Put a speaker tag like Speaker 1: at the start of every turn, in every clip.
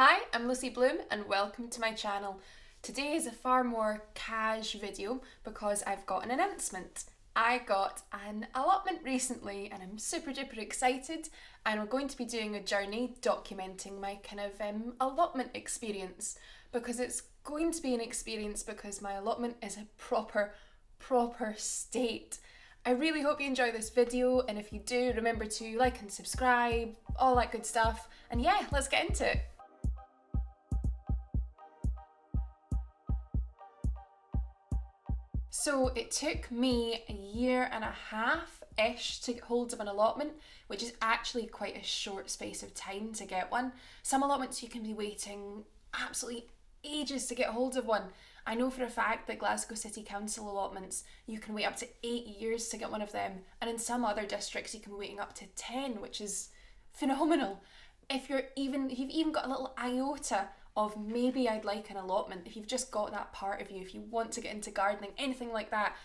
Speaker 1: Hi, I'm Lucy Bloom and welcome to my channel. Today is a far more cash video because I've got an announcement. I got an allotment recently and I'm super duper excited, and we're going to be doing a journey documenting my allotment experience, because it's going to be an experience because my allotment is a proper state. I really hope you enjoy this video, and if you do, remember to like and subscribe, all that good stuff, and yeah, let's get into it. So it took me a year and a half-ish to get hold of an allotment, which is actually quite a short space of time to get one. Some allotments you can be waiting absolutely ages to get hold of one. I know for a fact that Glasgow City Council allotments, you can wait up to 8 years to get one of them, and in some other districts you can be waiting up to 10, which is phenomenal. If you've even got a little iota of maybe I'd like an allotment, if you've just got that part of you, if you want to get into gardening, anything like that,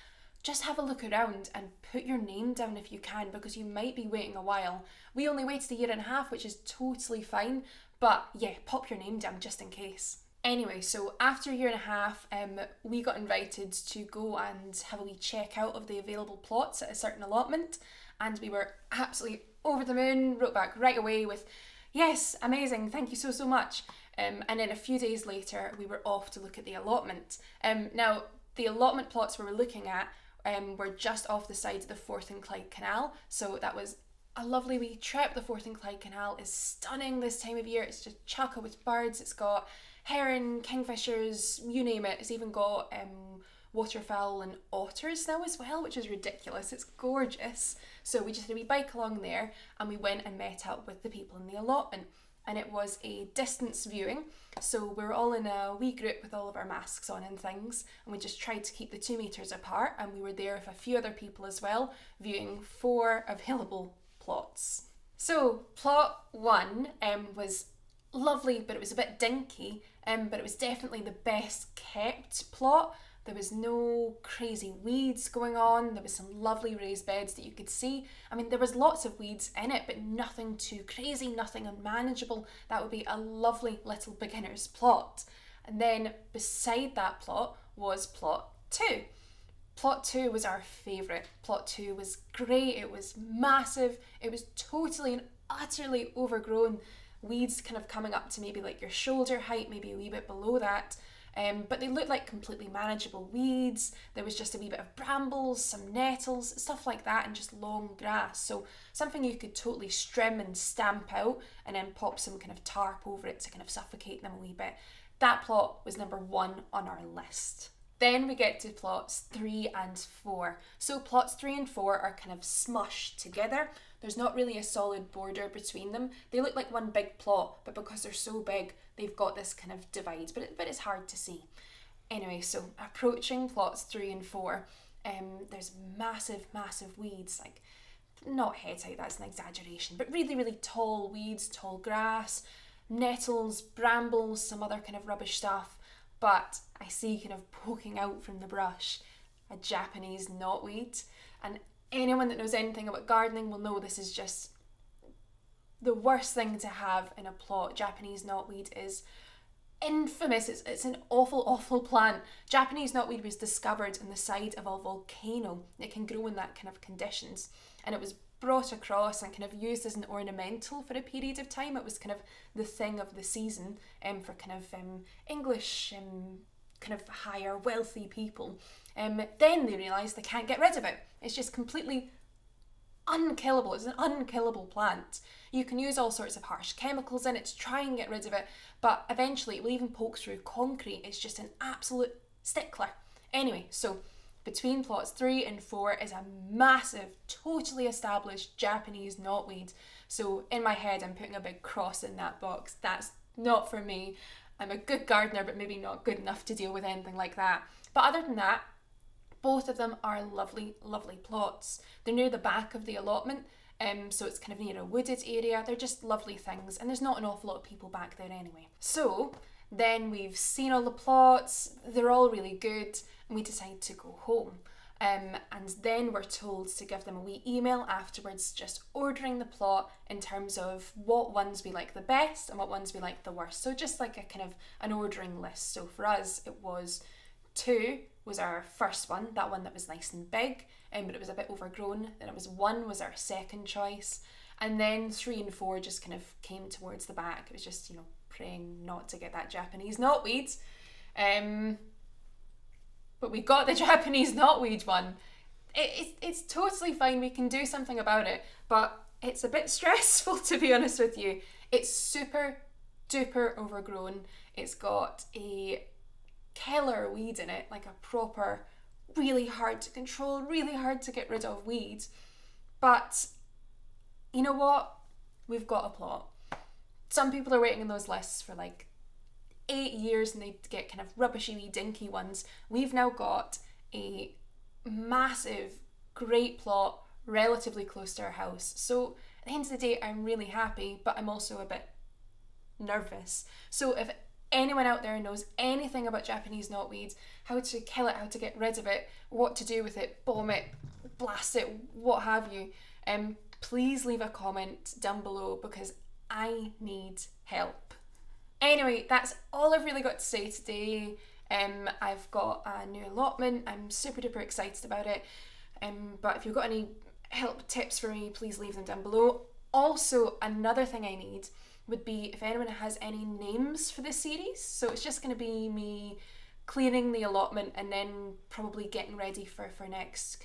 Speaker 1: just have a look around and put your name down if you can, because you might be waiting a while. We only waited a year and a half, which is totally fine, but yeah, pop your name down just in case. Anyway, so after a year and a half, we got invited to go and have a wee check out of the available plots at a certain allotment, and we were absolutely over the moon, wrote back right away with, yes, amazing, thank you so much. And then a few days later, we were off to look at the allotment. Now, the allotment plots we were looking at were just off the side of the Forth and Clyde Canal, so that was a lovely wee trip. The Forth and Clyde Canal is stunning this time of year. It's just chocker with birds. It's got heron, kingfishers, you name it. It's even got waterfowl and otters now as well, which is ridiculous. It's gorgeous. So we just had a wee bike along there, and we went and met up with the people in the allotment. And it was a distance viewing, so we were all in a wee group with all of our masks on and things, and we just tried to keep the 2 meters apart, and we were there with a few other people as well, viewing 4 available plots. So plot 1 was lovely, but it was a bit dinky, but it was definitely the best kept plot. There was no crazy weeds going on. There was some lovely raised beds that you could see. I mean, there was lots of weeds in it, but nothing too crazy, nothing unmanageable. That would be a lovely little beginner's plot. And then beside that plot was plot 2. Plot 2 was our favourite. Plot 2 was great. It was massive. It was totally and utterly overgrown. Weeds kind of coming up to maybe like your shoulder height, maybe a wee bit below that. But they looked like completely manageable weeds. There was just a wee bit of brambles, some nettles, stuff like that, and just long grass. So something you could totally trim and stamp out and then pop some kind of tarp over it to kind of suffocate them a wee bit. That plot was number 1 on our list. Then we get to plots 3 and 4. So plots 3 and 4 are kind of smushed together. There's not really a solid border between them. They look like one big plot, but because they're so big, they've got this kind of divide, but it's hard to see. Anyway, so approaching plots 3 and 4, there's massive weeds, like not head height, that's an exaggeration, but really tall weeds, tall grass, nettles, brambles, some other kind of rubbish stuff. But I see kind of poking out from the brush a Japanese knotweed, and anyone that knows anything about gardening will know this is just the worst thing to have in a plot. Japanese knotweed is infamous. It's an awful plant. Japanese knotweed was discovered in the side of a volcano. It can grow in that kind of conditions, and it was brought across and kind of used as an ornamental for a period of time. It was kind of the thing of the season for kind of English kind of higher wealthy people. Then they realised they can't get rid of it. It's just completely unkillable. It's an unkillable plant. You can use all sorts of harsh chemicals in it to try and get rid of it, but eventually it will even poke through concrete. It's just an absolute stickler. Anyway, so between plots 3 and 4 is a massive, totally established Japanese knotweed. So in my head, I'm putting a big cross in that box. That's not for me. I'm a good gardener, but maybe not good enough to deal with anything like that. But other than that, both of them are lovely plots. They're near the back of the allotment, so it's kind of near a wooded area. They're just lovely things, and there's not an awful lot of people back there anyway. So then we've seen all the plots, they're all really good, and we decide to go home. And then we're told to give them a wee email afterwards, just ordering the plot in terms of what ones we like the best and what ones we like the worst. So just like a kind of an ordering list. So for us, it was 2 was our first one, that one that was nice and big, but it was a bit overgrown. Then it was 1 was our second choice. And then 3 and 4 just kind of came towards the back. It was just, praying not to get that Japanese knotweed. But we got the Japanese knotweed one. It's totally fine. We can do something about it. But it's a bit stressful, to be honest with you. It's super duper overgrown. It's got a killer weed in it, like a proper, really hard to control, really hard to get rid of weed. But you know what? We've got a plot. Some people are waiting on those lists for like 8 years and they get kind of rubbishy wee dinky ones. We've now got a massive, great plot relatively close to our house. So at the end of the day, I'm really happy, but I'm also a bit nervous. So if anyone out there knows anything about Japanese knotweed, how to kill it, how to get rid of it, what to do with it, bomb it, blast it, what have you, please leave a comment down below because I need help. Anyway, that's all I've really got to say today. I've got a new allotment. I'm super duper excited about it. But if you've got any help tips for me, please leave them down below. Also, another thing I need would be if anyone has any names for this series. So it's just going to be me clearing the allotment and then probably getting ready for next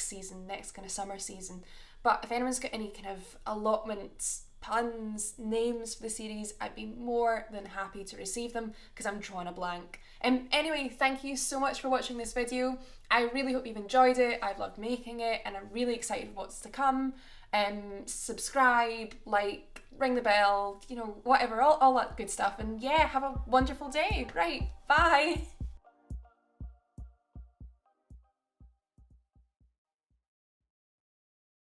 Speaker 1: season, next kind of summer season. But if anyone's got any kind of allotments, puns, names for the series, I'd be more than happy to receive them because I'm drawing a blank. Anyway, thank you so much for watching this video. I really hope you've enjoyed it. I've loved making it and I'm really excited for what's to come. Subscribe, like, ring the bell, whatever, all that good stuff. And yeah, have a wonderful day. Right, bye.